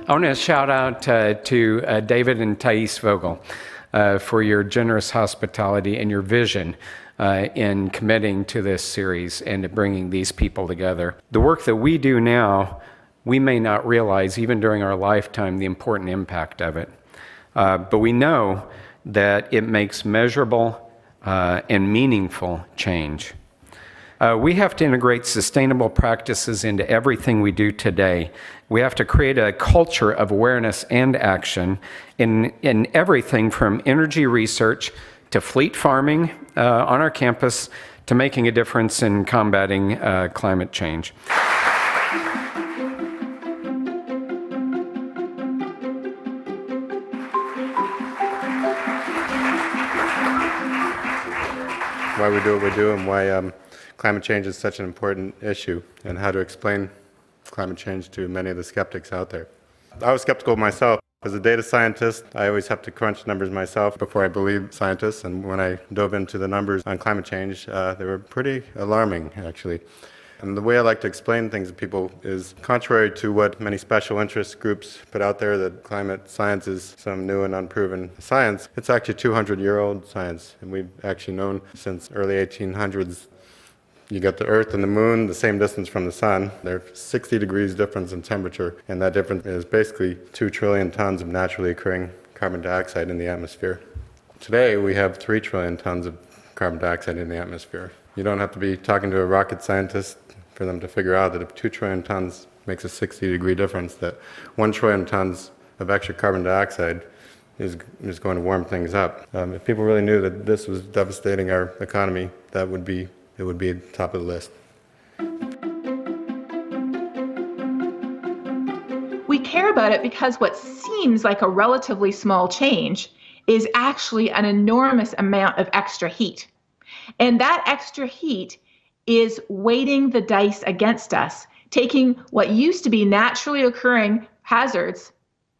I want to shout out to David and Thais Vogel for your generous hospitality and your vision in committing to this series and to bringing these people together. The work that we do now, we may not realize even during our lifetime the important impact of it. But we know that it makes measurable and meaningful change. We have to integrate sustainable practices into everything we do today. We have to create a culture of awareness and action in everything from energy research to fleet farming on our campus to making a difference in combating climate change. Why we do what we do and why climate change is such an important issue, and how to explain climate change to many of the skeptics out there. I was skeptical myself. As a data scientist, I always have to crunch numbers myself before I believe scientists, and when I dove into the numbers on climate change, they were pretty alarming, actually. And the way I like to explain things to people is, contrary to what many special interest groups put out there, that climate science is some new and unproven science, it's actually 200-year-old science, and we've actually known since early 1800s. You got the Earth and the Moon the same distance from the Sun. They're 60 degrees difference in temperature, and that difference is basically 2 trillion tons of naturally occurring carbon dioxide in the atmosphere. Today, we have 3 trillion tons of carbon dioxide in the atmosphere. You don't have to be talking to a rocket scientist for them to figure out that if 2 trillion tons makes a 60-degree difference, that 1 trillion tons of extra carbon dioxide is going to warm things up. If people really knew that this was devastating our economy, it would be top of the list. We care about it because what seems like a relatively small change is actually an enormous amount of extra heat. And that extra heat is weighting the dice against us, taking what used to be naturally occurring hazards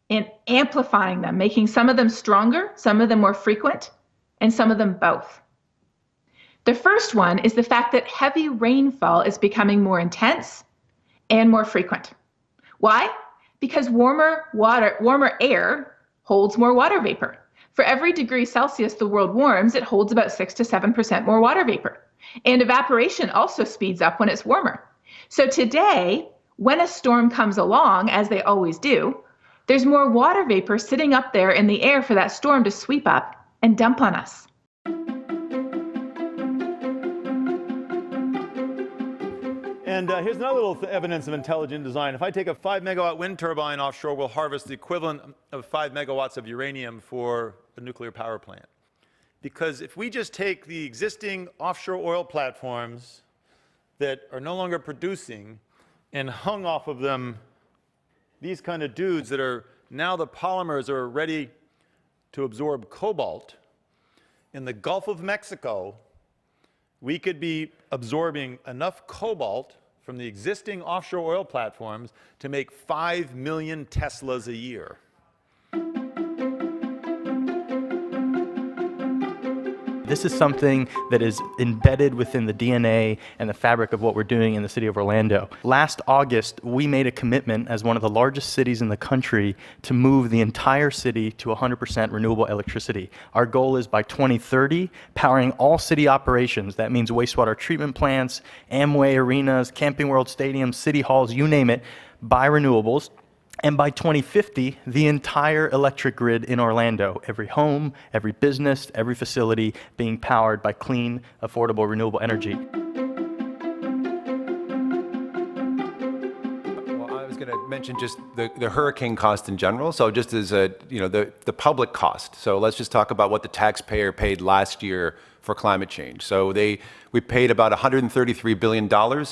and amplifying them, making some of them stronger, some of them more frequent, and some of them both. The first one is the fact that heavy rainfall is becoming more intense and more frequent. Why? Because warmer air holds more water vapor. For every degree Celsius the world warms, it holds about 6 to 7% more water vapor. And evaporation also speeds up when it's warmer. So today, when a storm comes along, as they always do, there's more water vapor sitting up there in the air for that storm to sweep up and dump on us. And here's another little evidence of intelligent design. If I take a 5 megawatt wind turbine offshore, we'll harvest the equivalent of 5 megawatts of uranium for a nuclear power plant. Because if we just take the existing offshore oil platforms that are no longer producing and hung off of them these kind of dudes that are now the polymers are ready to absorb cobalt, in the Gulf of Mexico, we could be absorbing enough cobalt from the existing offshore oil platforms to make 5 million Teslas a year. This is something that is embedded within the DNA and the fabric of what we're doing in the city of Orlando. Last August, we made a commitment as one of the largest cities in the country to move the entire city to 100% renewable electricity. Our goal is by 2030, powering all city operations. That means wastewater treatment plants, Amway arenas, Camping World stadiums, city halls, you name it, by renewables. And by 2050, the entire electric grid in Orlando, every home, every business, every facility being powered by clean, affordable, renewable energy. Well, I was going to mention just the hurricane cost in general. So just as the public cost. So let's just talk about what the taxpayer paid last year for climate change. So we paid about $133 billion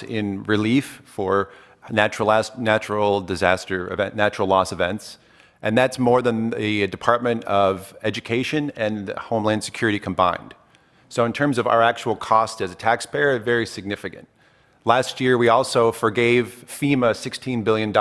in relief for natural disaster event, natural loss events, and that's more than the Department of Education and Homeland Security combined. So in terms of our actual cost as a taxpayer, very significant. Last year, we also forgave FEMA $16 billion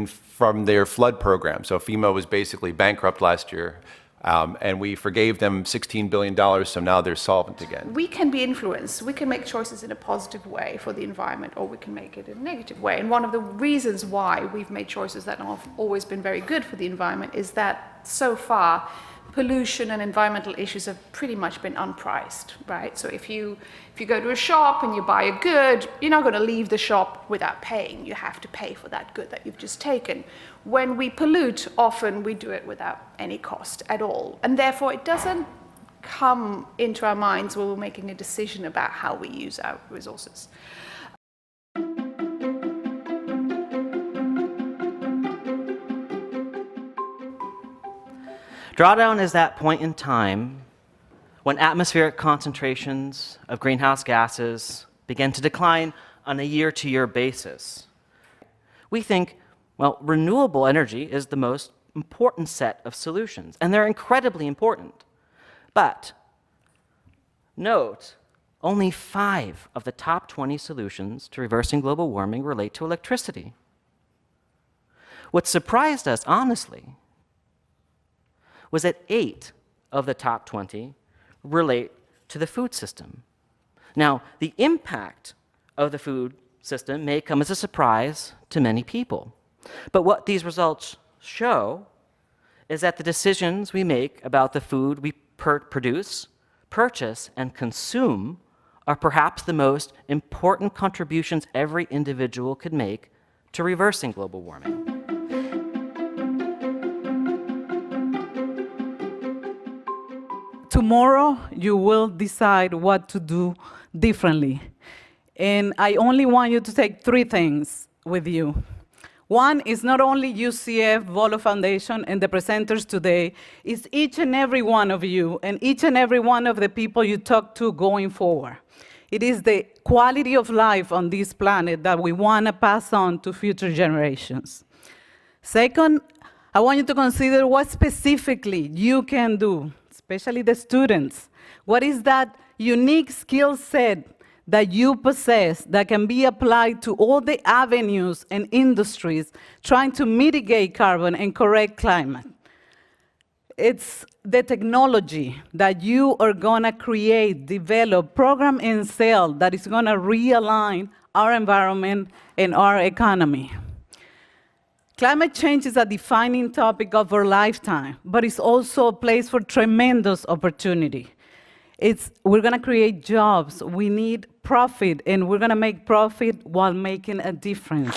from their flood program. So FEMA was basically bankrupt last year. And we forgave them $16 billion, so now they're solvent again. We can be influenced. We can make choices in a positive way for the environment, or we can make it in a negative way. And one of the reasons why we've made choices that have always been very good for the environment is that so far, pollution and environmental issues have pretty much been unpriced, right? So if you go to a shop and you buy a good, you're not going to leave the shop without paying. You have to pay for that good that you've just taken. When we pollute, often we do it without any cost at all. And therefore, it doesn't come into our minds when we're making a decision about how we use our resources. Drawdown is that point in time when atmospheric concentrations of greenhouse gases begin to decline on a year-to-year basis. We think, well, renewable energy is the most important set of solutions, and they're incredibly important. But note, only 5 of the top 20 solutions to reversing global warming relate to electricity. What surprised us, honestly, was that 8 of the top 20 relate to the food system. Now, the impact of the food system may come as a surprise to many people. But what these results show is that the decisions we make about the food we produce, purchase, and consume are perhaps the most important contributions every individual could make to reversing global warming. Tomorrow, you will decide what to do differently. And I only want you to take 3 things with you. One is not only UCF, VoLo Foundation, and the presenters today, it's each and every one of you and each and every one of the people you talk to going forward. It is the quality of life on this planet that we want to pass on to future generations. Second, I want you to consider what specifically you can do, especially the students. What is that unique skill set that you possess that can be applied to all the avenues and industries trying to mitigate carbon and correct climate? It's the technology that you are going to create, develop, program, and sell that is going to realign our environment and our economy. Climate change is a defining topic of our lifetime, but it's also a place for tremendous opportunity. We're going to create jobs, we need profit, and we're going to make profit while making a difference.